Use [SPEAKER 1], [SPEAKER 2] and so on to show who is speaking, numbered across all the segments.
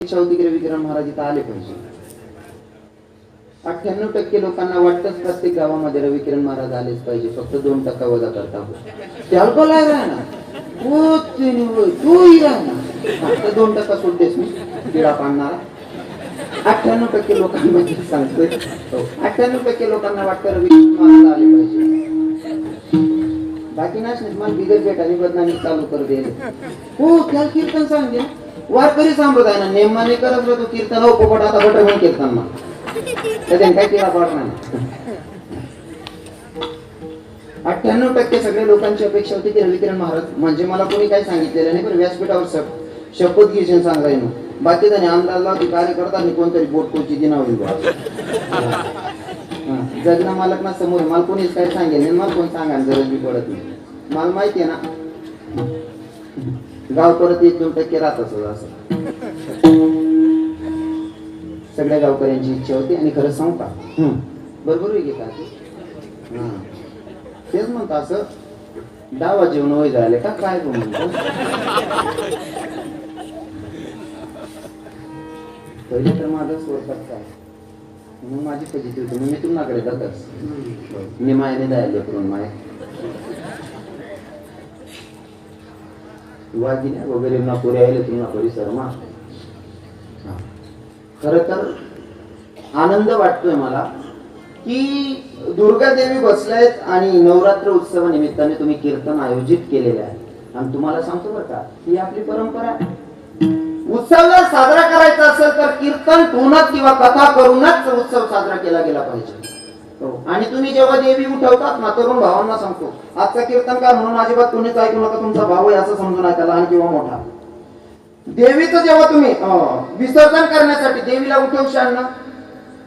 [SPEAKER 1] शाहू विक्रम महाराज इथं आले पाहिजे. 98% लोकांना वाटतंच प्रत्येक गावामध्ये रविकिरण महाराज आलेच पाहिजे. फक्त 2% वजा करता त्याला बोलाय ना फक्त 2% सोडतेस मी किडा पाडणारा. 98% लोकांमध्ये सांगतोय 98% लोकांना वाटतं रविकिरण महाराज आले पाहिजे. बाकी नाच मला बिगर भेटाने बदनामी चालू कर दे. हो त्याला कीर्तन सांगे वारकरी सांगत आहे ना नेमाने करत होतो कीर्तन हो पोपट आता बट म्हणून कीर्तन मग त्याच्याने काय केला पाडणार. 98% सगळ्या लोकांची अपेक्षा होती की रविकिरण महाराज म्हणजे मला कोणी काही सांगितलेलं नाही पण व्यासपीठावर शपथ घेशील सांगाय ना बाकी त्याने अंदाज लावते कार्यकर्त्यांनी कोणतरी बोटकोची दिनावली जगना मालक ना समोर मला कोणीच काय सांगेल नाही मला कोण सांगा गरज बी पडत नाही. मला माहिती आहे ना गाव परत 1-2% राहत असं सगळ्या गावकऱ्यांची इच्छा होती. आणि खरं सांगू का बरोबर आहे का तेच म्हणतो असं डावा जेवण वय झाले का काय म्हणतो पहिले तर माझं स्वतःच काय म्हणून माझी फजिती होती मी तुमच्याकडे जातच निमायाने द्यायला करून माय वागिन्या वगैरे ना पुरे आले तुम्हाला परिसर मा. खर तर आनंद वाटतोय मला की दुर्गा देवी बसल्यात आणि नवरात्र उत्सवा निमित्ताने तुम्ही कीर्तन आयोजित केलेले आहे. आणि तुम्हाला सांगतो बरं का ही आपली परंपरा आहे. उत्सव जर साजरा करायचा असेल तर कीर्तन ठेवूनच किंवा कथा करूनच उत्सव साजरा केला गेला पाहिजे. आणि तुम्ही जेव्हा देवी उठवतात ना तरुण भावांना सांगतो आजचा कीर्तनकार म्हणून अजिबात कोणीच ऐकू नका तुमचा भाव आहे असं समजून ऐका लहान किंवा मोठा. देवीचं जेव्हा तुम्ही विसर्जन करण्यासाठी देवीला उठवशाल ना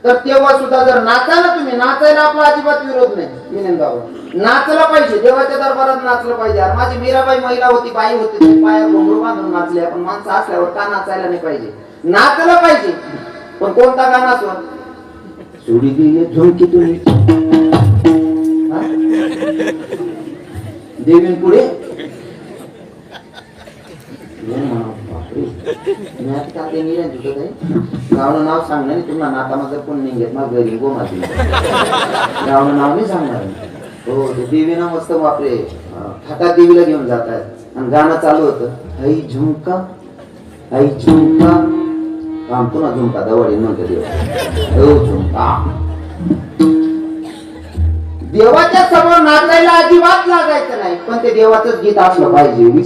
[SPEAKER 1] तर तेव्हा सुद्धा जर नाचायला तुम्ही नाचायला आपला अजिबात विरोध नाही विनंदावर नाचलं पाहिजे देवाच्या दरबारात नाचलं पाहिजे. अरे माझी मीराबाई महिला होती बाई होती पाया घोंगरू बांधून नाचले आपण माणसं असल्यावर का नाचायला नाही पाहिजे नाचलं पाहिजे. पण कोणता गाणं असो सोडी दिली झुमकी तुम्ही देवी पुढे गावनं नाव सांगणार तुम्हाला नातामध्ये कोण नाही घेत मग घरी गो माझी गावनं नाव नाही सांगणार. हो देवी ना मस्त बापरे थाटात देवीला घेऊन जात आहेत आणि गाणं चालू होतं आई झुमका काम पुन्हा झुमका दवाडी म्हणतो देव झुमका. देवाच्या समोर नाचायला अजिबात लागायचं नाही पण ते देवाचंच गीत असलं पाहिजे.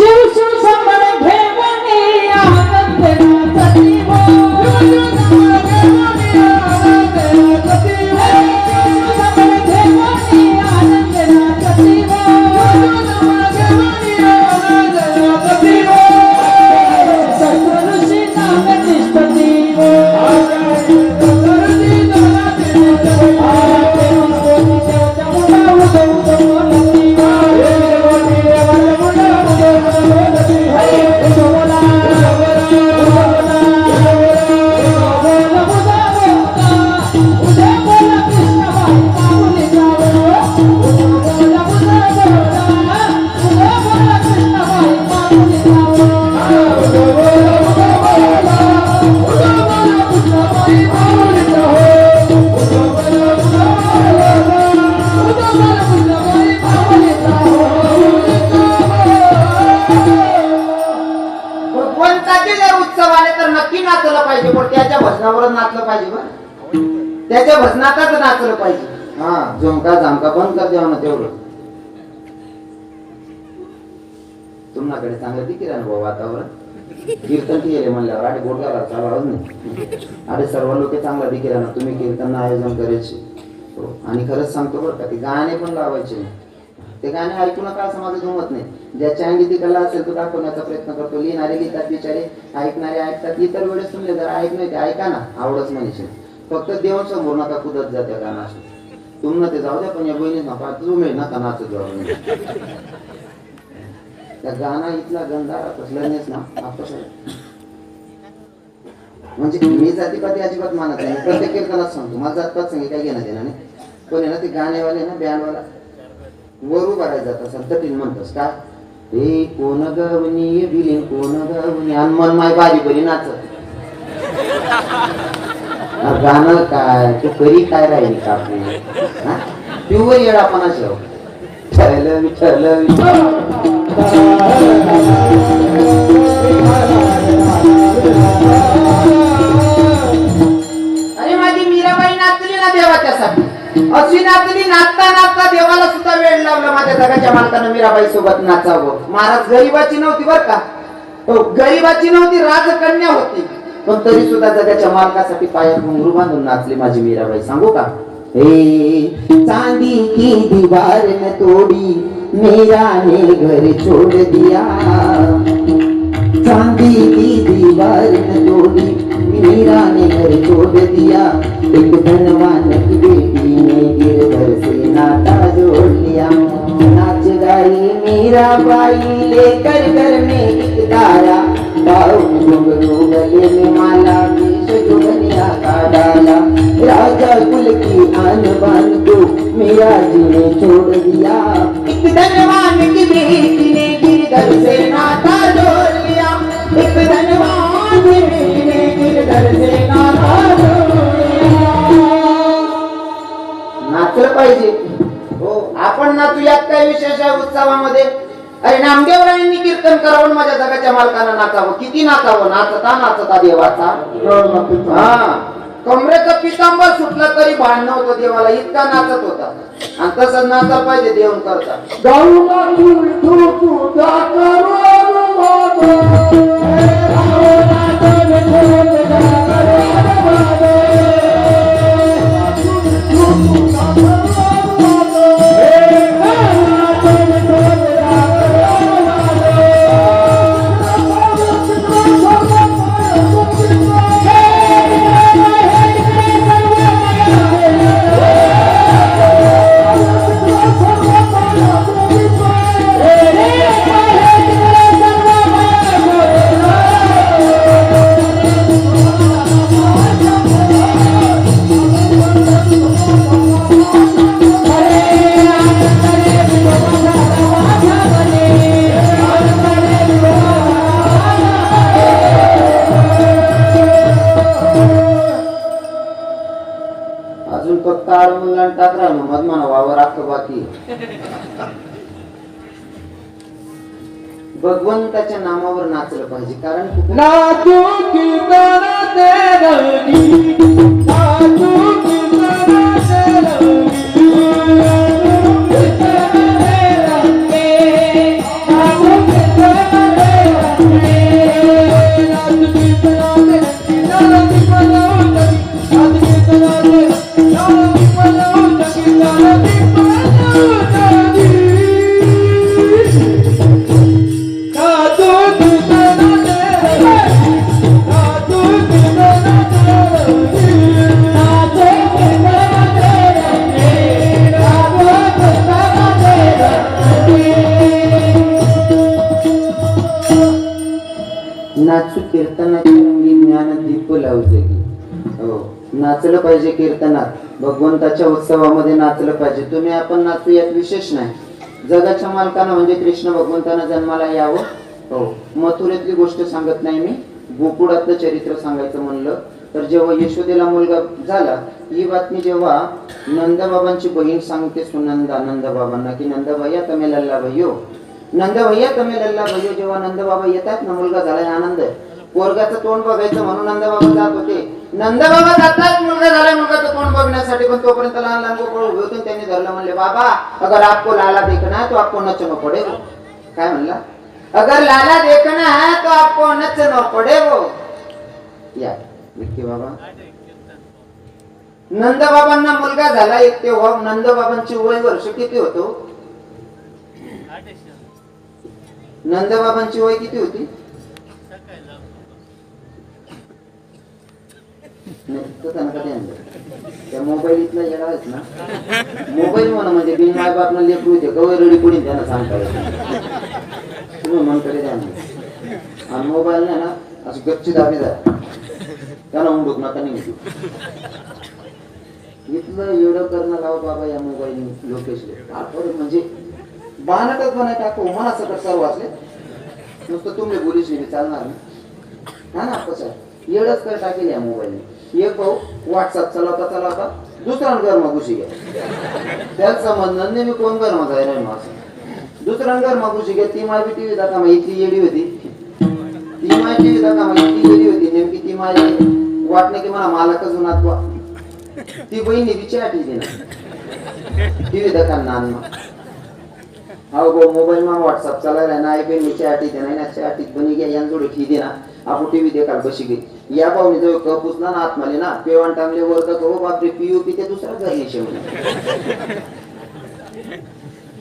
[SPEAKER 1] त्याच्या भजनावरच नाचलं पाहिजे बरं त्याच्या भजनातच नाचलं पाहिजे. हा झुमका झामका बंद कर देवा ना तेवढं तुमच्याकडे चांगलं दिखेल अनुभव वातावरण कीर्तन केले म्हणल्यावर अरे बोटगाला चालू नाही अरे सर्व लोक चांगला दिखेल ना तुम्ही कीर्तन आयोजन करायचे. आणि खरंच सांगतो बरं का ते गाणे पण लावायचे ते गाणे ऐकू नका असं माझं जमत नाही. ज्याच्या अंगी ती कला असेल तो दाखवण्याचा प्रयत्न करतो. लिहिणारे लिहितात बिचारे ऐकणारे ऐकतात. इतर वेळेस तुम्ही जर ऐक नाही ते ऐका ना आवडच म्हणायचे फक्त देव समोर नका कुदत जा त्या गाणं असं तुम्हाला ते जाऊ द्या पण या बहिणी नका तुम्ही नका नाचत जाऊ त्या गाणं इथला गंधारा कसल्यानेच ना आपस म्हणजे मी जातीपाती अजिबात मानत नाही प्रत्येक कीर्तनात सांगतो माझा जातपात सांगे काय घेणं देणार नाही पण आहे ना ते गाणेवाले ना बँडवाला वर उभा राहायचा असेल तर म्हणतोस का रे कोण गवनी बिलिंग कोण गवनी आणि मन माय बारी बरी नाचत गाणं काय तू करी काय राहिली का प्युअर येडापणा शेव ठरलं विठरलं अरे माझी मीराबाई नाचली ना देवाच्यासाठी अशी नाचली नाचता नाचता देवाला सुद्धा वेळ लावला माझ्या जगाच्या मालकानं मीराबाई सोबत नाचावं. महाराज गरीबाची नव्हती बर का, गरीबाची नव्हती, राजकन्या होती, पण तरी सुद्धा जगाच्या मालकासाठी पायात घुंगरू बांधून नाचली माझी मीराबाई. सांगू का? हे चांदी की दीवार न तोडी मीरा ने घर छोड़ दिया, चांदी की दीवार न तोडी मीरा ने घर छोड़ दिया, एक धनवान की बेटी ने गिरधर से नाता जोड़ लिया. नाच गाई मीराबाई लेकर घर में एक तारा, बाउल घुंघरू गले में माला, वेश जुगनिया का डाला, राजा कुल की आन बान को मीरा जी ने छोड़ दिया, एक धनवान की बेटी ने गिरधर से नाता जोड़ लिया, एक धनवान की बेटी ने गिरधर से नाता जोड़ लिया. नाचलं पाहिजे हो, आपण नाचू, यात काय विशेष आहे उत्सवामध्ये? अरे नामदेवरायांनी कीर्तन करावं, माझ्या जगाच्या मालकानं नाचावं. किती नाचावं? नाचता नाचता देवाचा हा कमरेचं पितांबर सुटलं तरी भान नव्हतं देवाला, इतका नाचत होता. आणि तसं नाचायला पाहिजे देऊन करता. भगवंताच्या नामावर नाचलं पाहिजे, कारण नाचू कीर्तन तेरगी, नाचू कीर्तन तेरगी, नाचू कीर्तनाची रंगी ज्ञान दीप लावते. हो, नाचलं पाहिजे कीर्तनात, भगवंताच्या उत्सवामध्ये नाचलं पाहिजे. तुम्ही आपण नाचू यात विशेष नाही. जगाच्या मालकानं म्हणजे कृष्ण भगवंतानं जन्माला यावं. हो, मथुरेतली गोष्ट सांगत नाही मी, गोकुळातलं चरित्र सांगायचं म्हणलं तर जेव्हा यशोदेला मुलगा झाला, ही बातमी जेव्हा नंदबाबांची बहीण सांगते सुनंदा नंदबाबांना की नंद भैया तमे लल्ला भैयो, नंद भैया तमे लल्ला भैयो, जेव्हा नंदबाबा येतात ना, मुलगा झालाय आनंद, पोरगाचं तोंड बघायचं म्हणून नंदबाबा जात होते. नंदबाबा जातात मुलगा झालाय, मुलगाचं तोंड बघण्यासाठी, पण तोपर्यंत लहान लहान गोकुळ उभे होते. त्यांनी धरलं, म्हणले बाबा अगर आपको लाला देखना है तो आपको नचना पडेगो. काय म्हणला? अगर लाला देखना है तो आपको नचना पडेगो. या विक्की बाबा, नंदबाबांना मुलगा झाला एक, तेव्हा नंदबाबांची वय वर्ष किती होतो? नंदबाबांची वय किती होती? त्या मोबाईल इथला येणार आहेत ना, मोबाईल म्हणा म्हणजे बिन माय बापना लेकरू होते गवय रडी पुढे त्यांना सांगता तुम्ही म्हणकडे द्या आणि मोबाईल नाही ना असं गच्ची दाबी जा त्यांना उडूक नका निघू. इथलं एवढं करणं लाव बाबा या मोबाईल लोकेशन म्हणजे बाणाटच बनाय टाकू मनासकट सर्व असले नुसतं तुम्ही बोलीच नाही चालणार ना ना कसं येडच कर टाकेल या मोबाईलने. एक भाऊ व्हॉट्सअप चलावता चलावता दुसरा गरमा घुशी घ्या, त्याला समजणार नाही मी कोण गरमा जाय नाही असं. दुसरा गरमा घुशी घ्या. ती माझी टीव्ही दाखवा इतकी येडी होती, ती माझी टीव्ही दाखवा इतकी येडी होती नेमकी. ती माझी वाटणे की मला मालक जुनात ती बहिणी तिची आठी दे ना टीव्ही दाखवा नान हो गो मोबाईल मा व्हॉट्सअप चालायला ना बहिणीची आठी दे ना आठीत बनी घ्या यान जोडे ठी दे ना आपण टीव्ही देखाल बशी गई या पाहुणे जवळ कप उचला ना आतमाले ना पेवण टांगले वर हो बापरे पीयूपी ते दुसरा घर नेशे म्हणे.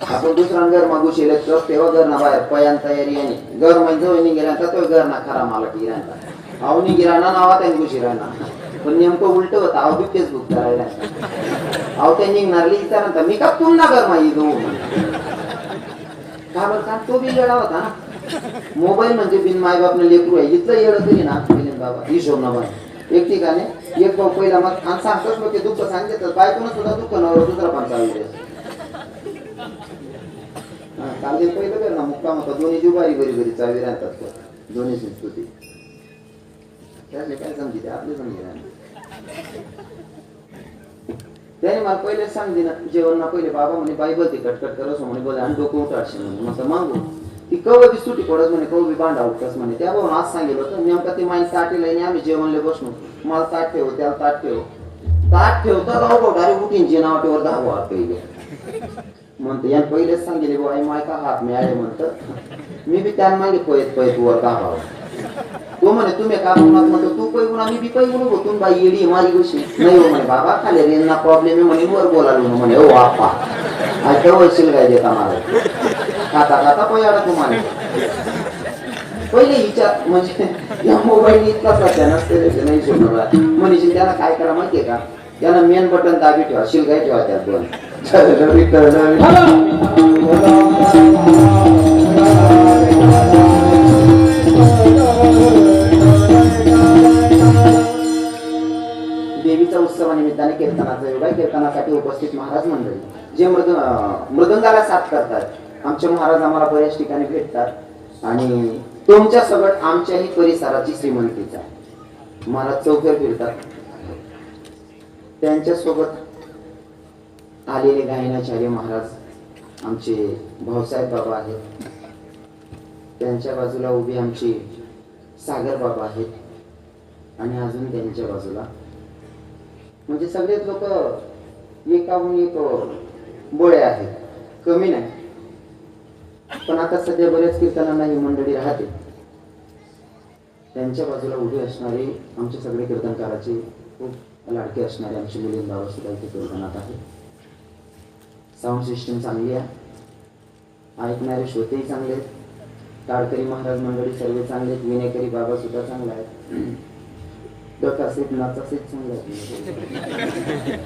[SPEAKER 1] आपण दुसरा घर मागू शिले तेव्हा घर ना बाहेर पयान तयारी आणि घर म्हणजे जवळ निघेल्यानंतर तो घर ना खरा मला गिरायला आवनी गिराणा नावा त्यांनी घुशी राहणार. पण नेमकं उलट होतं अहो बी फेसबुक करायला अहो त्या निघणार विचारांत मी का पुन्हा घर माही गो का बरं का तो बी येडा होता ना. मोबाईल म्हणजे बिन माय बापने लेकरू आहे इथलं येडं तरी ना बाबा हिशोब ना बाय एक ठिकाणी एक भाऊ पहिला मग आणि सांगतच मग ते दुःख सांगितलं बायकोनं सुद्धा दुःख नवर दुसरा पण चालू काल ते पहिलं कर ना मुक्काम होता दोन्ही जीव बारी बरी बरी चावी राहतात दोन्ही संस्कृती त्याने काय समजते आपले समजे त्याने मला पहिले सांगते ना जेवण ना पहिले बाबा म्हणे बायबल ते कटकट करस म्हणे बोला आणि डोकं उठाडशे म्हणे मग मागू ती कव बी सुटी पडत म्हणे कव बी बांधा उठस म्हणे त्या भाऊन आज सांगितलं होतं नेमका ती माहिती ताटेला आणि आम्ही जेवणले बसलो मला ताट ठेव त्याला ताट ठेवता गाव भाऊ डायरेक्ट उठीन जेनावटीवर धावा पहिले म्हणते यान पहिलेच सांगितले बाई माय का हात मिळाले म्हणत मी बी त्या मागे पयत वर धावा तो म्हणे तुम्ही का म्हणतो तू पैगुण आम्ही बी पैगुण होतून बाई येडी माझी गोष्टी नाही हो म्हणे बाबा खाली रेंना प्रॉब्लेम आहे म्हणे वर बोलालो म्हणे हो बाप्पा आज वशील काय देता मला खाता खाता पयाडा तुम्हाला पहिले विचार म्हणजे या मोबाईल इतका सध्या नसते नाही सोडणार मनीषी त्याला काय करा माहितीये का त्याला मेन बटन दाबी ठेवा शिलगाई ठेवा त्यात दोन देवीचा उत्सवानिमित्ताने कीर्तनाचा योगा कीर्तनासाठी उपस्थित महाराज मंडळी जे मृदंगाला साथ करतात आमचे महाराज आम्हाला बऱ्याच ठिकाणी भेटतात आणि तुमच्या सगळं आमच्याही परिसराची श्रीमंतीचा महाराज चौफेर फिरतात. त्यांच्या सोबत आलेले गायनाचार्य महाराज आमचे भाऊसाहेब बाबा आहेत. त्यांच्या बाजूला उभी आमची सागर बाबा आहेत आणि अजून त्यांच्या बाजूला म्हणजे सगळेच लोक एकाहून एक बोळे आहेत कमी नाही. पण आता सध्या बऱ्याच कीर्तनांना ही मंडळी राहते. त्यांच्या बाजूला उभे असणारे आमचे सगळे कीर्तनकाराचे खूप लाडके असणारे आमची मुलीन बाबा सुद्धा इथे कीर्तनात आहे. साऊंड सिस्टम चांगली आहे, ऐकणारे श्रोतेही चांगले आहेत, टाळकरी महाराज मंडळी सर्व चांगले आहेत, विनेकरी बाबा सुद्धा चांगला आहेत, डकासेत नाचासेत चांगले आहेत.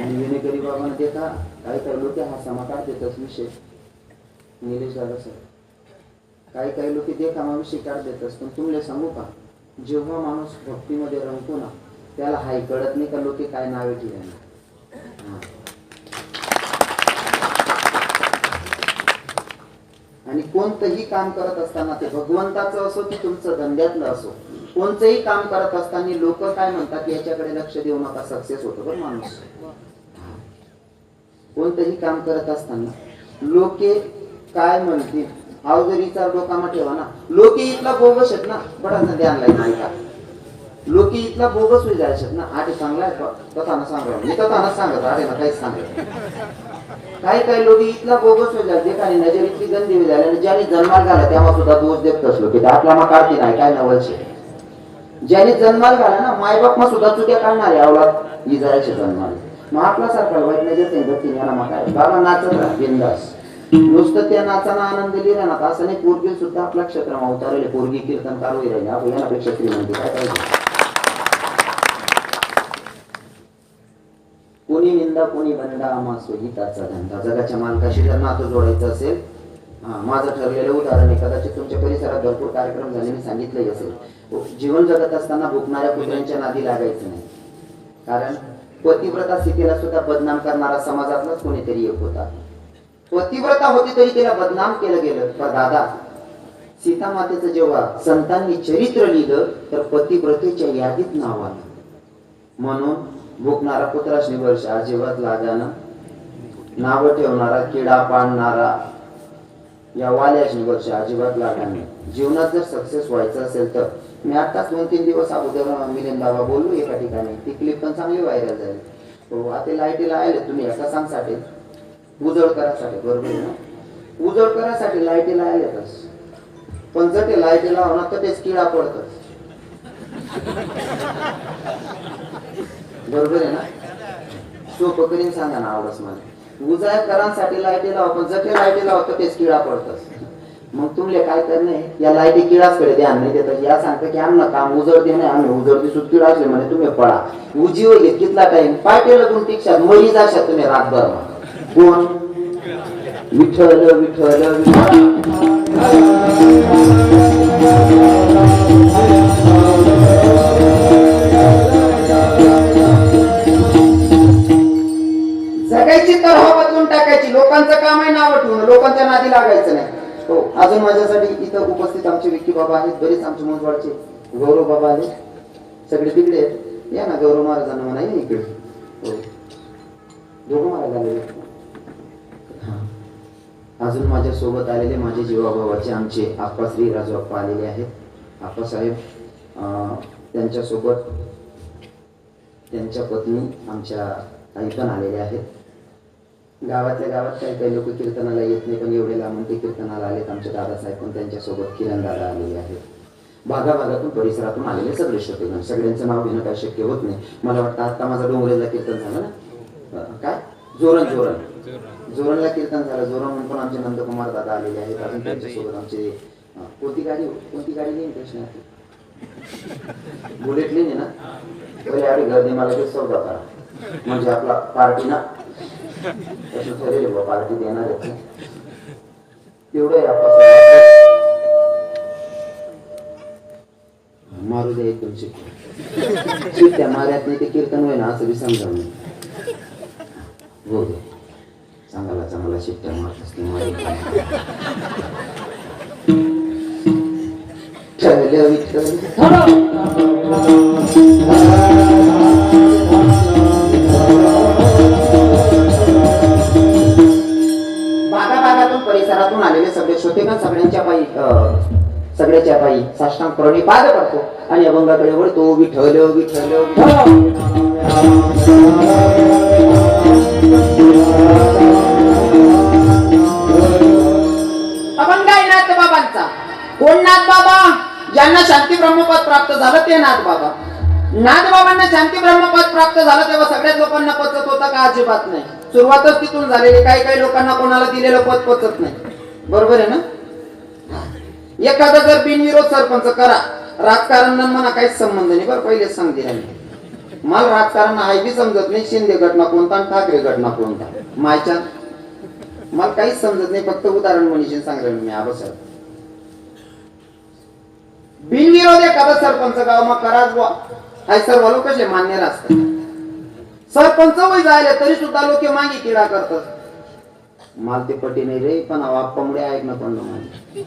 [SPEAKER 1] आणि विनेकरी बाबांना देता काही काही लोक हा समाकार देतात विषय निलेश दादा सर काही लोक देखामा विषय काढ देतात. पण तुमले सांगू का जेव्हा माणूस भक्तीमध्ये रमतो ना त्याला हाय कळत नाही का लोक काय नावे ठेवणार. आणि कोणतंही काम करत असताना ते भगवंताचं असो की तुमचं धंद्यातलं असो कोणतंही काम करत असताना लोक काय म्हणतात याच्याकडे लक्ष देऊ नका सक्सेस होतो बरं माणूस. कोणतंही काम करत असताना लोके काय म्हणतील हा जर विचार डोकामा ठेवा ना लोके इथला बोगस आहेत ना बडा ध्यान नाही का लोके इथला बोगस होई जायचे ना आधी चांगला आहे तथाना सांगा मी तथाना सांगत अरे ना काहीच सांगत काही लोक इथला बोगस होई जायचे आणि नजर इतकी गंदी झाली आणि ज्याने जन्माल घाला तेव्हा सुद्धा दोष देत असलो की आपला मग काढते नाही काय नवलचे ज्याने जन्माल घाला ना मायबाप मग सुद्धा चुक्या काढणारे अवलाद इजायचे जन्माल मग आपला सारखा वाईट नजर याला मग काय बाबा नाचत राहा बिंदास नुसतं त्या नाचाना आनंद लिहिला ना असं नाही पोरगी सुद्धा आपला क्षेत्रमा उतारले पोरगी कीर्तनकार होई राहिले आपण यापेक्षा श्रीमंती काय पाहिजे. कोणी निंदा कोणी बंदा आम्हा हिताचा धंदा जगाच्या मालकाशी जर नातं जोडायचं असेल माझं ठरलेलं उदाहरण आहे कदाचित तुमच्या परिसरात भरपूर कार्यक्रम झाले मी सांगितलंही असेल. जीवन जगत असताना भुकणाऱ्या कुत्र्यांच्या नादी लागायचं नाही कारण पतिव्रता स्थितीला सुद्धा बदनाम करणारा समाजातलाच कोणीतरी एक होता. पतिव्रता होती तरी तिला बदनाम केलं गेलं. पण दादा सीता मातेचं जेव्हा संतांनी चरित्र लिहिलं तर पतिव्रतेच्या यादीत नाव आलं. म्हणून भुकणारा पुत्रासनी वर्ष अजिबात लागाना, नाव ठेवणारा किडा पाडणारा या वाल्यासनी वर्ष अजिबात लागाना. जीवनात जर सक्सेस व्हायचं असेल तर मी आताच 2-3 दिवस अगोदर मिलिंद बाबा बोललो एका ठिकाणी, ती क्लिप पण चांगली व्हायरल झाली. हो, आता लाईटीला आले तुम्ही एका सांगसाठी उजळ करासाठी, बरोबर आहे ना? उजळ करासाठी लाईटीला आलेतच, पण जर ते लाईटीला होणार तर तेच किडा पडतच, बरोबर आहे ना? सोपं करीन सांगा ना, आवडस मला उजळ करांसाठी लाईटीला हो, पण जर ते लाईटीला होतं तेच किडा पडतच. मग तुमले काय करणे, या लाईटी किडाच कडे ध्यान नाही देतात. या सांगतं की आम्हाला काम उजळते नाही, आम्ही उजळती सुट किडा असले म्हणे तुम्ही पळा उजीवर घेत कितला टाइम पाठीला दोन टिक्षात मरी जाशात तुम्ही रातभर. कोण? विठ्ठल विठ्ठल जगायची तर हवा बदलून टाकायची. लोकांचं काम आहे नाव ठेवून, लोकांच्या नादी लागायचं नाही. हो, अजून माझ्यासाठी इथं उपस्थित आमचे विक्की बाबा आहेत, बरेच आमचे मोजवाडचे गौरव बाबा आले, सगळे तिकडे आहेत. या ना गौरव महाराजांना म्हणा इकडे. हो, दोघं महाराज आलेले. अजून माझ्या सोबत आलेले माझे जीवाभावाचे आमचे आप्पा श्री राजू आप्पा आलेले आहेत. आप्पासाहेब, त्यांच्यासोबत त्यांच्या पत्नी आमच्या आई पण आलेल्या आहेत. गावातल्या गावात काही लोक कीर्तनाला येत नाही, पण एवढे लांबून ते कीर्तनाला आलेत. आमचे दादासाहेब पण त्यांच्यासोबत किरण दादा आलेले आहेत. भागाभागातून परिसरातून आलेले सगळे श्रोतेगण, सगळ्यांचं नाव घेणं काही शक्य होत नाही. मला वाटतं आता माझा डोंगरेला कीर्तन झालं ना, काय जोरणला कीर्तन झालं. जोरण पण आमचे नंदकुमार दादा आलेले आहेत. अजून त्यांच्यासोबत आमचे कोणती गाडी नाही कृष्णा बुलेट लेने ना, पहिले आधी गर्दी मला ते सौदा करा म्हणजे आपला पार्टी ना ठरले बा, पार्टी देणार आहे तेवढं मारू द्या एक तुमची शिट्ट्या माऱ्यात नाही ते कीर्तन होय ना असं बी समजा नाही. हो दे, चांगला चांगला शिट्ट्या मारत असते मारी. भागाभागातून परिसरातून आलेले सगळे श्रोतेगण सगळ्यांच्या पायी सगळ्याच्या पायी साष्टांग प्रणी पाद करतो आणि अभंगाकडे वळतो. विठ्ठल विठ्ठल अभंग आहे नाथ बाबांचा. कोण नाथ बाबा? ज्यांना शांती ब्रह्मपद प्राप्त झालं ते नाथ बाबा. नाथ बाबांना शांती ब्रह्मपद प्राप्त झालं तेव्हा सगळ्याच लोकांना पचत होतं का? अजिबात नाही. सुरुवातच तिथून झालेली. काही काही लोकांना कोणाला दिलेलं पद पचत नाही, बरोबर आहे ना? एखादा जर बिनविरोध सरपंच करा, राजकारणांना म्हणा काहीच संबंध नाही. बरं, पहिलेच सांगते मला राजकारण आहे बी समजत नाही. शिंदे गटना कोणता आणि ठाकरे गटना कोणता मायच्या मला काहीच समजत नाही. फक्त उदाहरण म्हणून सांगेल मी. आबसाहेब बिनविरोध एखादा सरपंच गाव मग कराच बुवा, हाय सर्व लोक कसे मान्य असतात. सरपंच वय जायला तरी सुद्धा लोक मागे किडा करतात. मला ते पटी नाही रे, पण आप्पामुळे ऐकणं पण नाही.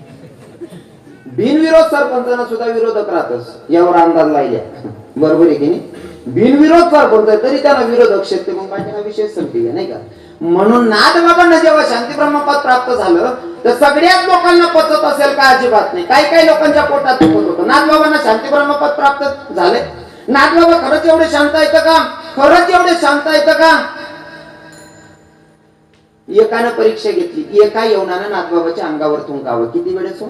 [SPEAKER 1] बिनविरोध सरपंचांना सुद्धा विरोधक राहतच, यावर अंदाज लायल्या, बरोबर आहे की नाही? बिनविरोध सरपंच तरी त्यांना विरोधक शकते, मग बाकीना विशेष संगती नाही का? म्हणून नाथ बाबांना जेव्हा शांती ब्रह्मपद प्राप्त झालं तर सगळ्याच लोकांना पचत असेल का? अजिबात नाही. काही काही लोकांच्या पोटात दुखत होतं. नाथ बाबांना शांती ब्रह्मपद प्राप्त झाले. नाथ बाबा खरंच एवढे शांत येतं का? खरंच एवढे शांत येतं का? एकानं परीक्षा घेतली, एका यवनानं नाथबाबाच्या अंगावर थुंकावं. किती वेळेस?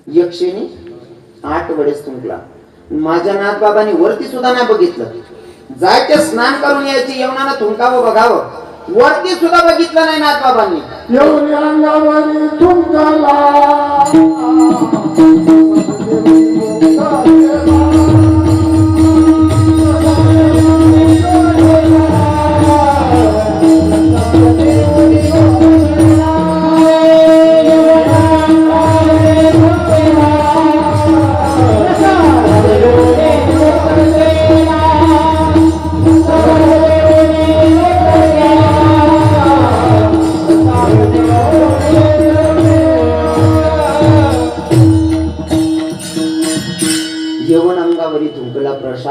[SPEAKER 1] 108 वेळेस थुंकला. माझ्या नाथबाबांनी वरती सुद्धा नाही बघितलं. जायचे स्नान करून यायचे, यवनानं थुंकावं बघावं, वरती सुद्धा बघितलं नाही नाथबाबांनी.
[SPEAKER 2] एवढी अंगावर थुंकाला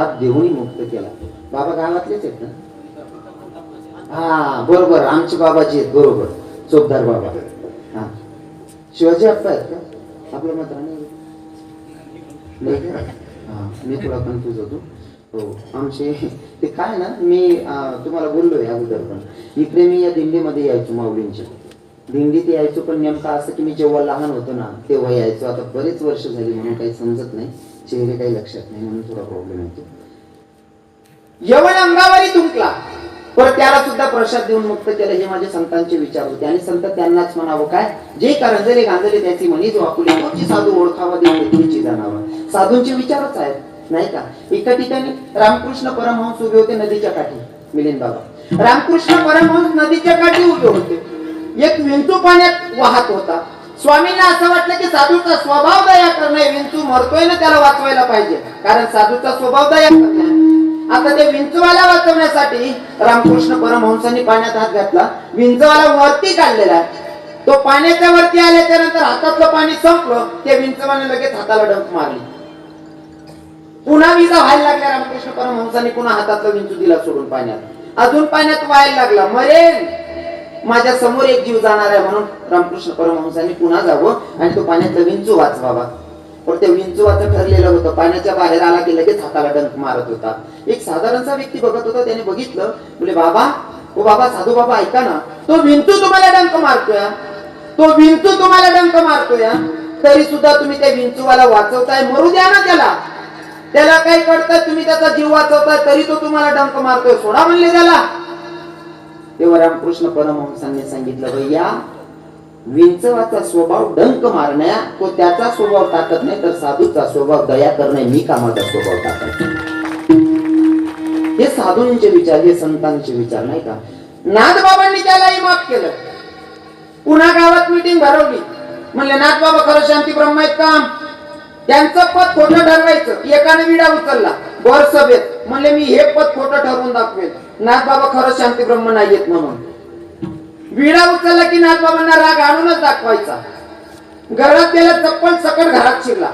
[SPEAKER 1] श्राप देऊनही मुक्त केला. बाबा गावातलेच आहेत ना? हा बरोबर, आमचे बाबाजी आहेत, बरोबर, चोपदार बाबा. हा शिवाजी आप्पा आहेत का? आपलं मत नाही का? हा मी थोडा कन्फ्युज होतो. हो आमचे ते काय ना, मी तुम्हाला बोललोय अगोदर पण, इकडे मी या दिंडीमध्ये यायचो, माऊलींच्या दिंडीत यायचो. पण नेमका असं की मी जेव्हा लहान होतो ना तेव्हा यायचो. आता बरेच वर्ष झाली म्हणून काही समजत नाही, चेहरे काही लक्षात नाही, म्हणून थोडा प्रॉब्लेम येतो. यवन अंगावरी तुंकला, पर त्याला सुद्धा प्रसाद देऊन मुक्त केलं. हे माझे संतांचे विचार होते. आणि संत त्यांनाच म्हणावं काय, जे करंजले गांजले त्याची म्हणीच वाकुली, तोची साधू ओळखावा देऊन जाणावा. साधूंचे विचारच आहेत नाही का. एका ठिकाणी रामकृष्ण परमहंस उभे होते नदीच्या काठी. मिलिंद बाबा रामकृष्ण परमहंस नदीच्या काठी उभे होते. एक विंचू पाण्यात वाहत होता. स्वामींना असं वाटलं की साधूचा स्वभाव दया करणे, विंचू मरतोय ना त्याला वाचवायला पाहिजे, कारण साधूचा स्वभाव दया करणे. आता ते विंचवाला वाचवण्यासाठी रामकृष्ण परमहंसांनी पाण्यात हात घातला, विंचवाला वरती काढलेला. तो पाण्याच्या वरती आल्याच्या नंतर हातातलं पाणी संपलं, त्या विंचवाने लगेच हाताला डंक मारली. पुन्हा विजा व्हायला लागल्या. रामकृष्ण परमहंसांनी पुन्हा हातातलं विंचू दिला सोडून पाण्यात. अजून पाण्यात व्हायला लागला, मरेल, माझ्या समोर एक जीव जाणार आहे म्हणून रामकृष्ण परमहंसांनी पुन्हा जावं आणि तो पाण्यातला विंचू वाचवावा. पण ते विंचवाचं ठरलेलं होतं, पाण्याच्या बाहेर आला की लगेच हाताला डंक मारत होता. एक साधारणसा व्यक्ती बघत होता, त्याने बघितलं, बोले बाबा, ओ बाबा, साधू बाबा ऐका ना, तो विंचू तुम्हाला डंक मारतोय, तो विंचू तुम्हाला डंक मारतोय, तरी सुद्धा तुम्ही त्या विंचूवाला वाचवताय, मरू द्या ना त्याला, त्याला काय कळतं, तुम्ही त्याचा जीव वाचवताय तरी तो तुम्हाला डंक मारतोय, सोडा म्हणले त्याला. तेव्हा रामकृष्ण परमहंसांनी सांगितलं, भैया विंचवाचा स्वभाव डंक मारण्या, तो त्याचा स्वभाव टाकत नाही, तर साधूचा स्वभाव दया करणे, मी कामाचा स्वभाव टाकत. हे साधूंचे विचार, हे संतांचे विचार नाही का. नाथबाबांनी त्यालाही माफ केलं. पुन्हा गावात मीटिंग भरवली. म्हणले नाथबाबा खरं शांती ब्रह्म आहेत का? त्यांचं पद खोटं ठरवायचं. एकाने विडा उचलला वर सभेत, म्हणले मी हे पद खोटं ठरवून दाखवेल, नाथबाबा खरं शांती ब्रह्म नाहीयेत म्हणून. विडा उचलला की नाथबाबांना राग आणूनच दाखवायचा. घरात गेला, चप्पल सकट घरात शिरला,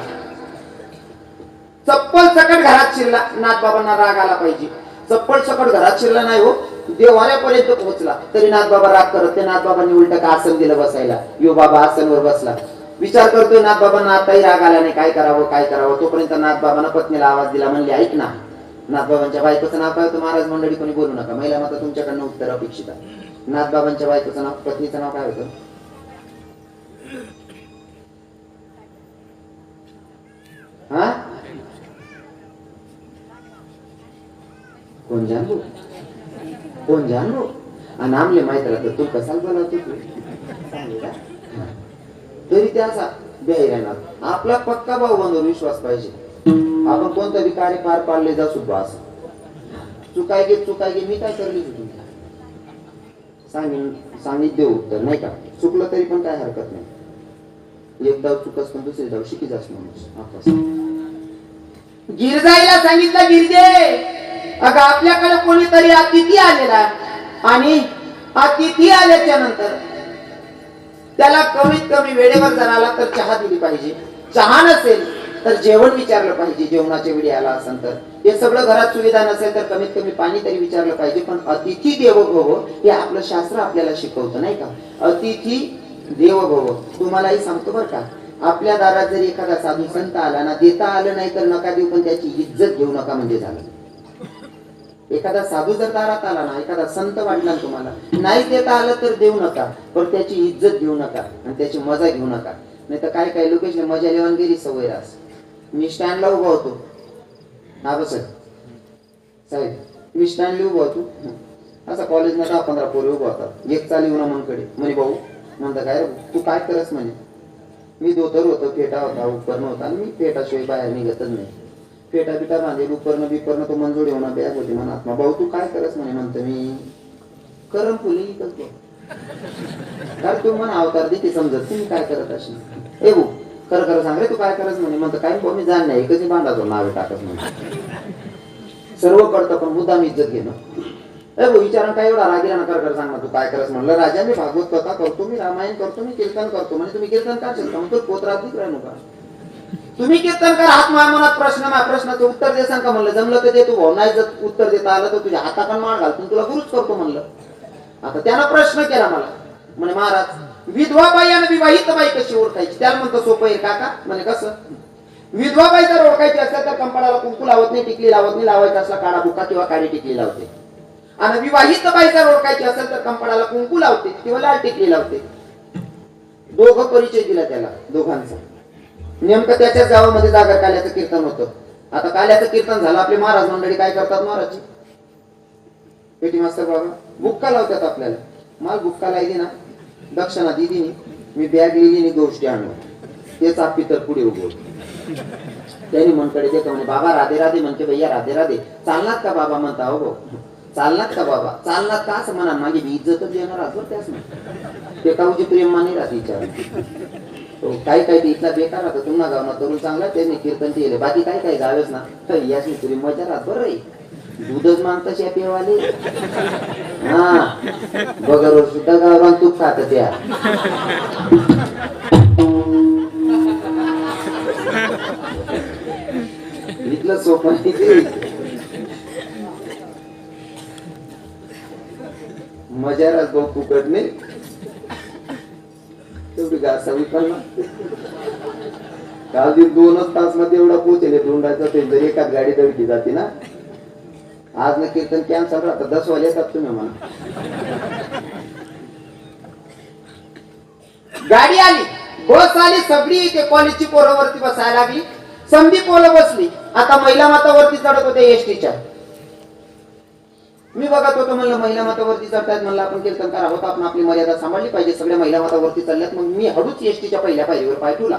[SPEAKER 1] चप्पल सकट घरात शिरला, नाथबाबांना राग आला पाहिजे. चप्पल सकट घरात शिरला नाही हो, देवाऱ्यापर्यंत पोहोचला तरी नाथबाबा राग करत. ते नाथबाबांनी उलट का आसन दिलं बसायला. यो बाबा आसनवर बसला, विचार करतोय नाथबाबांना आताही राग आला नाही, काय करावं काय करावं. तोपर्यंत नाथबाबांना पत्नीला आवाज दिला, म्हणले ऐक ना, नाथबाबांच्या बायकोचं नाव काय होतं? महाराज मंडळी कोणी बोलू नका, महिला माता तुमच्याकडनं उत्तर अपेक्षित आहे. नाथबाबांच्या बायकोचं नाव, पत्नीचं नाव काय होतं? हा कोण जानू, कोण जानू, नामले माहित राहतं, तू कसाल बोलावतो तू, तरी त्या असा बेहराना. आपला पक्का भाऊबंधूवर विश्वास पाहिजे. आपण कोणतं बी कार्य पार पाडले जा सुद्धा असं चुकाय गे मी काय करली तुझी सांगितले उत्तर नाही का. चुकलं तरी पण काय हरकत नाही, एकदा चुकस पण दुसरी जाऊ शिकी जास माणूस. गिरजाईला सांगितलं, गिरजे अगं आपल्याकडे कोणीतरी अतिथी आलेला, आणि अतिथी आल्याच्या नंतर त्याला कमीत कमी वेळेवर जर आला तर चहा दिली पाहिजे, चहा नसेल तर जेवण विचारलं पाहिजे, जेवणाच्या वेळी आला असेल तर. हे सगळं घरात सुविधा नसेल तर कमीत कमी पाणी तरी विचारलं पाहिजे. पण अतिथी देवो भव हे आपलं शास्त्र आपल्याला शिकवतं नाही का. अतिथी देवो भव. तुम्हालाही सांगतो बरं का, आपल्या दारात जरी एखादा साधू संत आला ना, देता आलं नाही तर नका देऊ, पण त्याची इज्जत घेऊ नका म्हणजे झालं. एखादा साधू जर दारात आला ना, एखादा संत वाटला तुम्हाला, नाही देता आलं तर देऊ नका, पण त्याची इज्जत घेऊ नका आणि त्याची मजा घेऊ नका. नाही तर काय काय लोकेश मजा लेवानगिरी सवय रास. मी स्टँडला उभा होतो, हा बस साहेब, मी स्टँडला उभा होतो, असा कॉलेजला 10-15 पोरी उभा होतात. एक चाली उन्हा मनकडे, म्हणे भाऊ, म्हणता काय तू काय करस म्हणे. मी धोतर होतो, फेटा होता, उपकरण होता, आणि मी फेटाशिवाय बाहेर निघतच नाही. फेटा बिटा बांधेल, उपकरण बिकरण तो मंजूर होणार, बॅग होती म्हणत. भाऊ तू काय करस म्हणे. म्हणतो मी करम फुले करतो. काय तू म्हणा अवतार दे ते समजत तुम्ही काय करत अशी. ए भाऊ खरं खरं सांग रे तू काय करस म्हणे. म्हणतो काय भाऊ मी जाण नाही, कधी बांधाचो नावे टाकत म्हणे. सर्व कळतं पण मुद्दाम इज्जत घेणं. ए भाऊ विचारण काय एवढा रागिरा ना, कर सांग ना तू काय करस. म्हणलं राजा मी भागवत कथा करतो, मी रामायण करतो, मी कीर्तन करतो. म्हणजे तुम्ही कीर्तन का शिकता. म्हणतो पोत्रात राहू का तुम्ही कीर्तनकार हात माझ्या मनात प्रश्नाचं उत्तर देसान का म्हणलं. जमलं तर दे तू भाऊ, नाही जर उत्तर देता आलं तर तुझ्या हाताकडे माळ घालतो तुला गुरुच करतो म्हणलं. आता त्यानं प्रश्न केला मला, म्हणे महाराज विधवा बाई आणि विवाहित बाई कशी ओळखायची. त्याला म्हणतो सोपं आहे काका. म्हणे कसं. विधवा बाई जर ओळखायची असेल तर कंपाळाला कुंकू लावत नाही, टिकली लावत नाही, लावायचा असला काळा बुक्का किंवा काळी टिकली लावते. आणि विवाहित बाई जर ओळखायची असेल तर कंपाळाला कुंकू लावते किंवा लाल टिकली लावते. दोघं परिचय दिला त्याला दोघांचा. नेमकं त्याच्याच गावामध्ये जागर काल्याचं कीर्तन होतं. आता काल्याचं कीर्तन झालं, आपले महाराज मंडळी काय करतात महाराजची पेटी मास्तर बाबा बुक्का लावतात आपल्याला. माल बुक्का लायली ना, दक्षिणा दिली नी, मी बॅग लिहिली नी, गोष्टी आणलो तेच आपली तर पुढे उभं. त्यांनी मनकडे देतो म्हणे बाबा राधे राधे. म्हणते भैया राधे राधे. चालणार का बाबा म्हणता. हो चालणार का बाबा. चालणार का असं म्हणा, माझी मी इज्जतच येणार आजवर त्याच नाही. ते काऊची प्रेम माने राहते विचार. काही काही इथला बेकार राहतो. तुम्हाला गावना तरुण चांगला त्यांनी कीर्तन केले, बाकी काय काय गावेच ना तर याची तुरी मजा राहत. बरं रे दूधच मागताच या पेवाले. हा बगर सुद्धा गावरान तूप खात त्या. इथलं सोपं मजा राहत भाऊ फुकट नाही. तेवढी घासा विकल काल 2 तास मध्ये एवढा पोहोचले धोंडाचा. ते जर एकाच गाडी दळली जाते ना. आज ना कीर्तन कॅन्सल राहतं. 10 वाले येतात तुम्ही म्हणा. गाडी आली, बस आली, सगळी ते कॉलेजची पोरं वरती बसायला लागली. समधी पोरं बसली. आता महिला माता वरती चढत होते एसटीच्या. मी बघत होतो, म्हणलं महिला माता वरती चढतायत, म्हणलं आपण कीर्तनकार आहोत, आपण आपली मर्यादा सांभाळली पाहिजे. सगळ्या महिला माता वरती चढल्यात. मग मी हळूच एसटीच्या पहिल्या पायरीवर पाय ठेवला.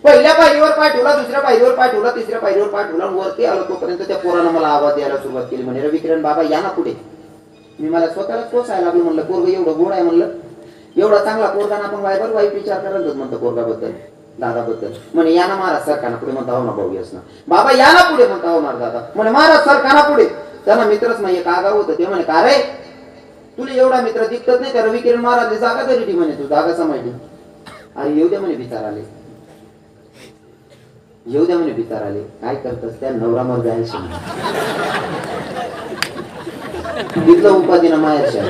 [SPEAKER 1] पहिल्या पायरीवर पाय ठेवला, दुसऱ्या पायरीवर पाय ठेवला, तिसऱ्या पायरीवर पाय ठेवला. वरती आलो तोपर्यंत त्या पोरानं मला आवाज द्यायला सुरुवात केली. म्हणे रविकिरण बाबा या ना पुढे. मी मला स्वतःलाच कोसायला लागलो. म्हणलं पोरग एवढं गोड आहे. म्हणलं एवढा चांगला पोरगा ना आपण वायबर वाईट विचार करायला म्हणतो पोरगाबद्दल दादाबद्दल. म्हणे या ना महाराज सरकारना पुढे. म्हणता हो ना भाऊ यस ना. बाबा या ना पुढे. म्हणता हो ना दादा. म्हणे महाराज सरकारना पुढे. त्यांना मित्रच नाही का गाव होतं. ते म्हणे का रे तुला एवढा मित्र दिसत नाही. त्या रविकिरण महाराज जागा तरी म्हणे तू जागा समजली. अरे येऊ द्या म्हणे विचार आले. येऊ द्या म्हणे विचार आले. काय करतस त्या नवरा मर जायचं तिथलं उपाधीनं मायाच्या.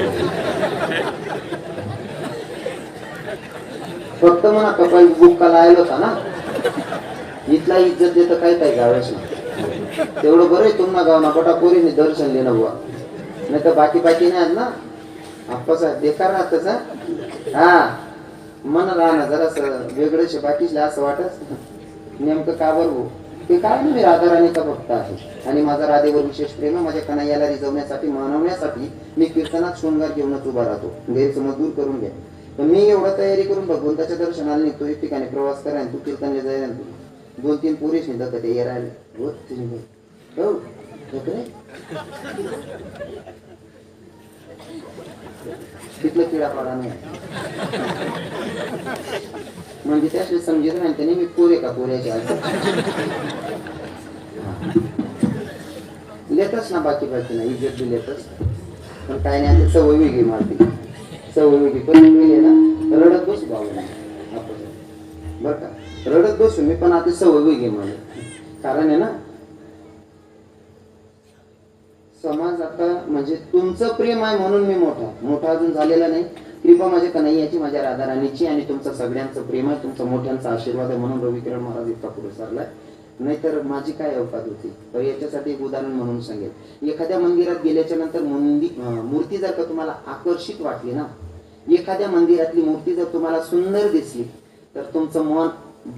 [SPEAKER 1] फक्त म्हणा कपाळी बुक्का लायला होता ना. इथला इज्जत देत काय काय गावाच ना. तेवढं बरं आहे तुम्हाला गाव ना बटा पोरीने दर्शन देणं बुवा. नाही तर बाकी नाही आज ना. आपस बेकार राहतच. हा मन राहणं जरास वेगळंच बाकीच असं वाटत. नेमकं का बरं ते काय नाही. मी राधा राणीचा भक्त आहे आणि माझा राधेवर विशेष प्रेम आहे. माझ्या कन्हैयाला रिजवण्यासाठी मानवण्यासाठी मी कीर्तनात शृंगार घेऊनच उभा राहतो. गैरसमज दूर करून घ्या. तर मी एवढं तयारी करून भगवंताच्या दर्शनाला निघतो. एक ठिकाणी प्रवास करा. तू कीर्तनला जाईल. 2-3 पोरीस निघत ते येरायला हो तिथलं किडापाडा नाही. म्हणजे त्याशी समजत नाही त्याने मी पोरे का पोऱ्याच्या लेतच ना. बाकी नाही इज्जत बी लेतच. पण काय नाही आता सवय वेगळी मारते. सवय वेगळी पण ना रडत बसू बाबा बर का. रडत बसू मी पण आता सवय वेगळी मला. कारण आहे ना समाज आता म्हणजे तुमचं प्रेम आहे म्हणून मी मोठा अजून झालेला नाही. कृपा माझ्या कन्हैयाची, माझ्या राधा राणीची आणि तुमचं सगळ्यांचं प्रेम आहे. तुमचा मोठ्यांचा आशीर्वाद आहे म्हणून रविकिरण महाराज इतका पुढे सरलाय. नाहीतर माझी काय अवकात होती. तर याच्यासाठी एक उदाहरण म्हणून सांगेल. एखाद्या मंदिरात गेल्याच्या नंतर मूर्ती जर का तुम्हाला आकर्षित वाटली ना, एखाद्या मंदिरातली मूर्ती जर तुम्हाला सुंदर दिसली तर तुमचं मन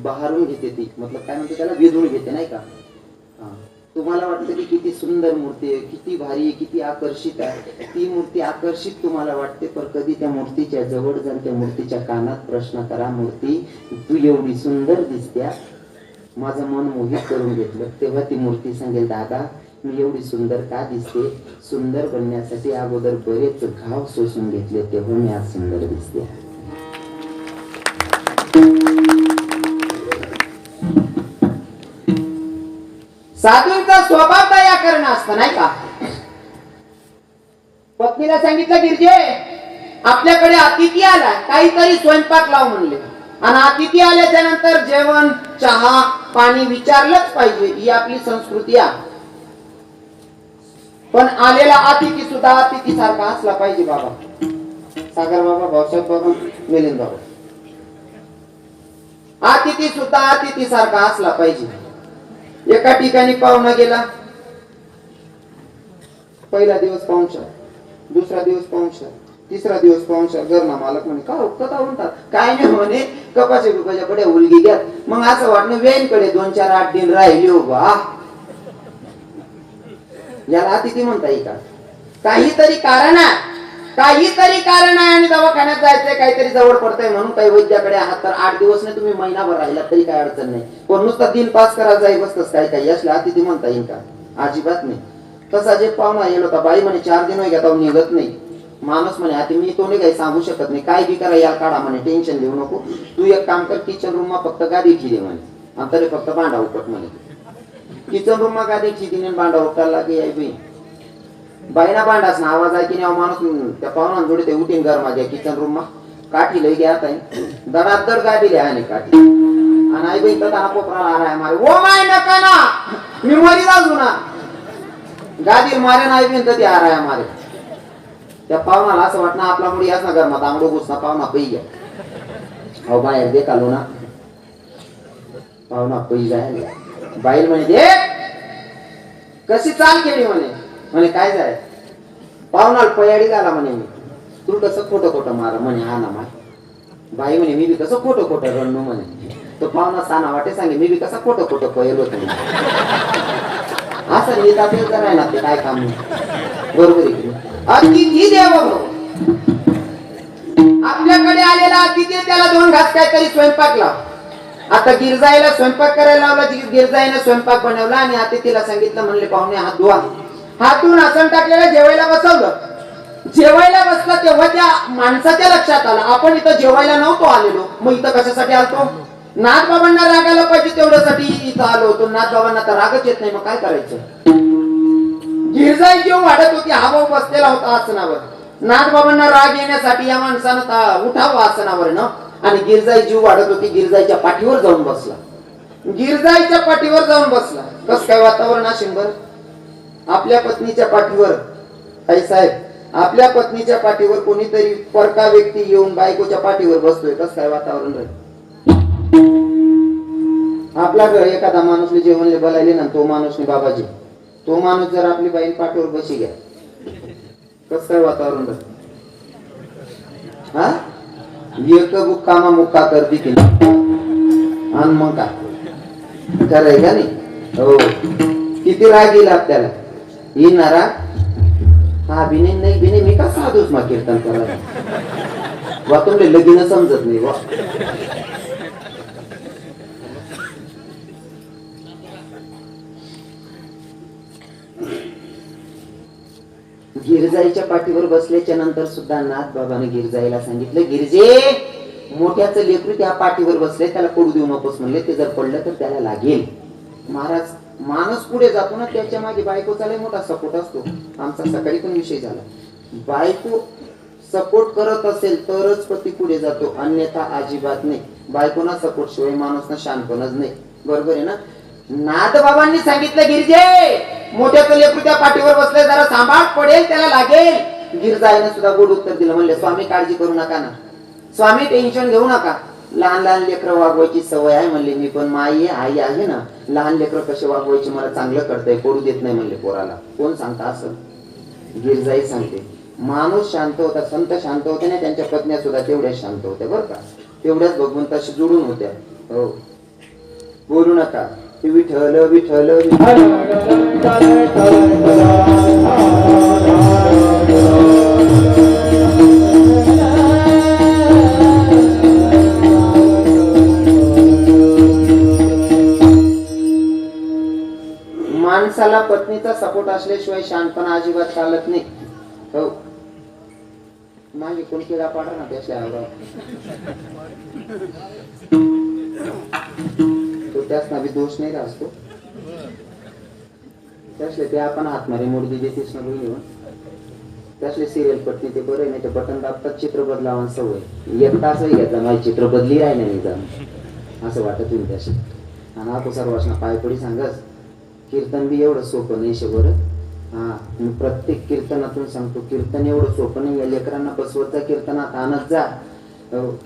[SPEAKER 1] बहारून घेते. ती मतलब काय म्हणते त्याला वेधून घेते नाही का. तुम्हाला वाटतं की किती सुंदर मूर्ती आहे, किती भारी, किती आकर्षित आहे. ती मूर्ती आकर्षित तुम्हाला वाटते. पण कधी त्या मूर्तीच्या जवळ जर त्या मूर्तीच्या कानात प्रश्न करा, मूर्ती तू एवढी सुंदर दिसत्या, माझं मन मोहित करून घेतलं. तेव्हा ती मूर्ती सांगेल दादा मी एवढी सुंदर का दिसते. सुंदर बनण्यासाठी अगोदर बरेच घाव सोसून घेतले तेव्हा मी आज सुंदर दिसते. साधूंचा स्वभाव दया करणं असतं नाही का. पत्नीला सांगितलं गिरजे आपल्याकडे अतिथी आला, काहीतरी स्वयंपाक लाव म्हणले. आणि अतिथी आल्याच्या नंतर जेवण चहा पाणी विचारलंच पाहिजे, ही आपली संस्कृती आहे. पण आलेला अतिथी सुद्धा अतिथी सारखा असला पाहिजे. बाबा सागर बाबा, भाऊसाहेब बाबा, मिलिंद बाबा, अतिथी सुद्धा अतिथी सारखा असला पाहिजे. एका ठिकाणी पाहुणा गेला, पहिला दिवस पाहुणचार, दुसरा दिवस पाहुणचार, तिसरा दिवस पाहुणचार. घरना मालक म्हणे का कथा म्हणतात, काय नाही म्हणे कपाच्या बिपाच्या कडे उलगी घ्या. मग असं वाटणं वेणकडे 2-4-8 दिन राहिली हो बा, याला अतिथी म्हणता येईल का? काहीतरी कारण आहे, काहीतरी कारण आहे. आणि दवाखान्यात जायचंय, काहीतरी जवळ पडतंय म्हणून काही वैद्याकडे आहात तर 8 दिवस नाही, तुम्ही महिनाभर राहिला तरी काय अडचण नाही. पण नुसता दिन पास करा जाई बसतच काय काही असल्या अतिथी म्हणता येईल का? अजिबात नाही. तसा जे पाहुणा येलो होता, बाई म्हणे 4 दिन घेता निघत नाही. माणूस म्हणे आता मी तो नाही काही सांगू शकत नाही, काय बी करा याला काढा म्हणे, टेन्शन देऊ नको. तू एक काम कर, किचन रूम मा फक्त गादी ठिदे म्हणे, आणि तरी फक्त भांडा उपट म्हणे. किचन रूम मा गादी ठिदीने भांडा उपटायला लागे याय बाई. बाईना भांडाच ना आवाज आहे की नाही माणूस त्या पाहुणा जोडी ते उठीन घर माझ्या किचन रूम मा काठी लई घ्या ताई, दडादड गाडी द्या आणि काठी. आणि आई बाई तर पोपराला आलाय मारे, ओ माय नका ना मी मरी जाऊ ना, गादी मारे नाही बिन तर ते आराय मारे. त्या पाहुणाला असं वाटणं आपला मुडी याच ना घरमा आंगडो घुसना पाहुणा पै घ्या. अहो बाहेर दे कालो ना, पाहुणा पै जाय. बाई म्हणे दे कशी चाल केली म्हणे. म्हणे काय जाय पाहुणाला पयाडी घाला म्हणे, मी तू कसं खोटं खोटं मार म्हणे. हा ना माय. बाई म्हणे मी बी कसं खोटं खोटं रणू म्हणे. तो पाहुणा साना वाटे सांगे मी बी कसं खोटं खोटं पयल होत. असं नेता ते कराय ना, ते काय काम नाही. बरोबर आहे. अतिथी देव आपल्याकडे आलेला अतिथी, त्याला 2 घास काहीतरी स्वयंपाक लाव. आता गिरजाईला स्वयंपाक करायला लावला, गिरजाईने स्वयंपाक बनवला आणि अतिथीला सांगितलं म्हणले पाहुणे हात धुवा. हातून आसन टाकलेलं जेवायला बसवलं. जेवायला बसला तेव्हा त्या माणसाच्या लक्षात आलं आपण इथं जेवायला नव्हतो आलेलो, मग इथं कशासाठी आलतो? नाथ बाबांना रागायला पाहिजे तेवढ्यासाठी इथं आलो होतो. नाथ बाबांना तर रागच येत नाही, मग काय करायचं? गिरजाई जीव वाढत होती, हा भाऊ बसलेला होता आसनावर. नाथ बाबांना राग येण्यासाठी या माणसानं उठावं आसनावर न, आणि गिरजाई जीव वाढत होती, गिरजाईच्या पाठीवर जाऊन बसला. गिरजाईच्या पाठीवर जाऊन बसला. कस काय वातावरण असेल बरं? आपल्या पत्नीच्या पाठीवर, आई साहेब आपल्या पत्नीच्या पाठीवर कोणीतरी परका व्यक्ती येऊन बायकोच्या पाठीवर बसतोय, कस काय वातावरण राहील? आपला एखादा माणूसने जेवणले बोलायले ना, तो माणूसने बाबाजी, तो माणूस जर आपली बाई पाठीवर बशी घ्या, कस काय वातावरण राहील? हा एक बुक्कामा मुक्का करते की आणि मग काय कराय का नाही? हो किती राग येईल आपल्याला, येणारा हा बिने नाही बिने मी का साधूच मा कीर्तन करायला वा, तुमले लगीन समजत नाही वा. गिरजाईच्या पाठीवर बसल्याच्या नंतर सुद्धा नाथ बाबाने गिरजाईला सांगितलं, गिरजे मोठ्याच लेकरू त्या पाठीवर बसले, त्याला पडू देऊ नकोस म्हणले, ते जर पडलं तर त्याला लागेल. महाराज माणूस पुढे जातो ना, त्याच्या मागे बायकोचा लय मोठा सपोर्ट असतो. आमचा सकाळी पण विषय झाला, बायको सपोर्ट करत असेल तरच पती पुढे जातो, अन्यथा अजिबात नाही. बायकोना सपोर्ट शिवाय माणूसना शानपणच नाही. बरोबर आहे ना? नाथ बाबांनी सांगितलं, गिरजे मोठ्याचं लेकरू त्या पाठीवर बसले, जरा सांभाळ, पडेल त्याला लागेल. गिरजाईने सुद्धा गोड उत्तर दिलं, म्हणले स्वामी काळजी करू नका ना, स्वामी टेन्शन घेऊ नका, लहान लहान लेकरं वागवायची सवय आहे म्हणले, मी पण माई आई आहे ना, लहान लेकरं कसे वागवायचे मला चांगलं कळतंय, पडू देत नाही म्हणले पोराला. कोण सांगता असं? गिरजाई सांगते. माणूस शांत होता, संत शांत होते ना, त्यांच्या पत्न्या सुद्धा तेवढ्याच शांत होत्या बरं का, तेवढ्याच भगवंताशी जुळून होत्या. हो बोलू नका, विठ्ठल विठ्ठल विठ्ठल. माणसाला पत्नीचा सपोर्ट असल्याशिवाय शांतपणा अजिबात चालत नाही. हो माझी कोण किडा पाडा ना त्याच्या तो त्याच नावी दोष नाही असतो, त्यासले ते आपण हातमारी मोडदी देतेस ना बोलून तसले सिरियल पटणे ते बरे, नाही तर बटन दाबतात चित्र बदलावा सवय. एक तासही घ्यायचा माझी चित्र बदली राही नाही जाणं असं वाटत तुम्ही त्याशी. आणि आपण सर्वांना पायपडी सांगस कीर्तन बी एवढं सोपं नाही शेवर. हा मी प्रत्येक कीर्तनातून सांगतो कीर्तन एवढं सोपं नाही. या लेकरांना बसवत जा, कीर्तनात आणत जा.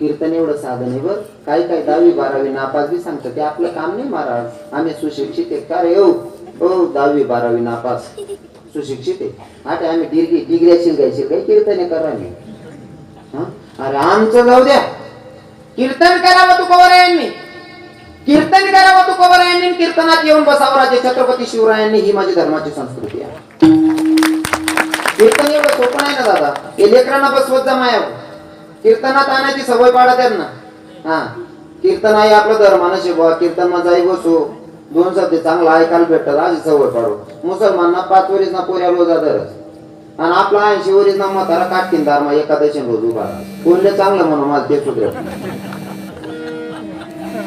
[SPEAKER 1] कीर्तन एवढं साधन आहे बर. काही 10वी 12वी नापास बी सांगतं ते आपलं काम नाही महाराज. आम्ही सुशिक्षित आहे का रे? हो 10वी 12वी नापास सुशिक्षित आहे. आता आम्ही डिग्र्या शिकायची काही कीर्तने करा नाही. अरे आमचं जाऊ द्या. कीर्तन करावं तुकोबरायांनी, कीर्तन करावं तुकोबरायांनी, कीर्तनात येऊन बसावं राजे छत्रपती शिवरायांनी. ही माझी धर्माची संस्कृती आहे. कीर्तन एवढं सोपं नाही ना दादा. हे लेकरांना बसवत जा मायावर. कीर्तनात आणायची सवय पाडा त्यांना. हा कीर्तन आहे आपलं धर्मानं शिकवा. कीर्तन मा जाई बसो, 2 शब्द चांगला ऐकायला भेटतात आधी सवय पाडू. मुसलमानना 5 वरीस ना पोऱ्या रोजा धरस आणि आपला 80 वरीस ना म्हातारा काटकीनदार मा एकादशी रोज उभा. कोणलं चांगलं म्हणू मला ते सुधर.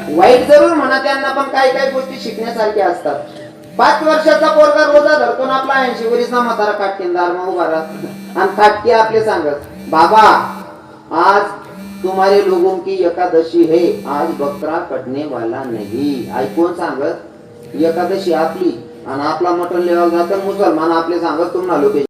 [SPEAKER 1] वाईट जरूर म्हणा त्यांना, पण काही गोष्टी शिकण्यासारख्या असतात. 5 वर्षाचा पोरगा रोजा धरतो ना आपला 80 वरीस ना म्हातारा काटकीनदार मा उभा राहत आणि काटकी आपले सांगत बाबा आज तुम्हारे लोगों की एकादशी है, आज बकरा कटने वाला नहीं. ऐकून सांगत एकादशी आपली आणि आपला मटण लेवायला जातं. मुसलमान आपले सांगत तुम्हाला लोक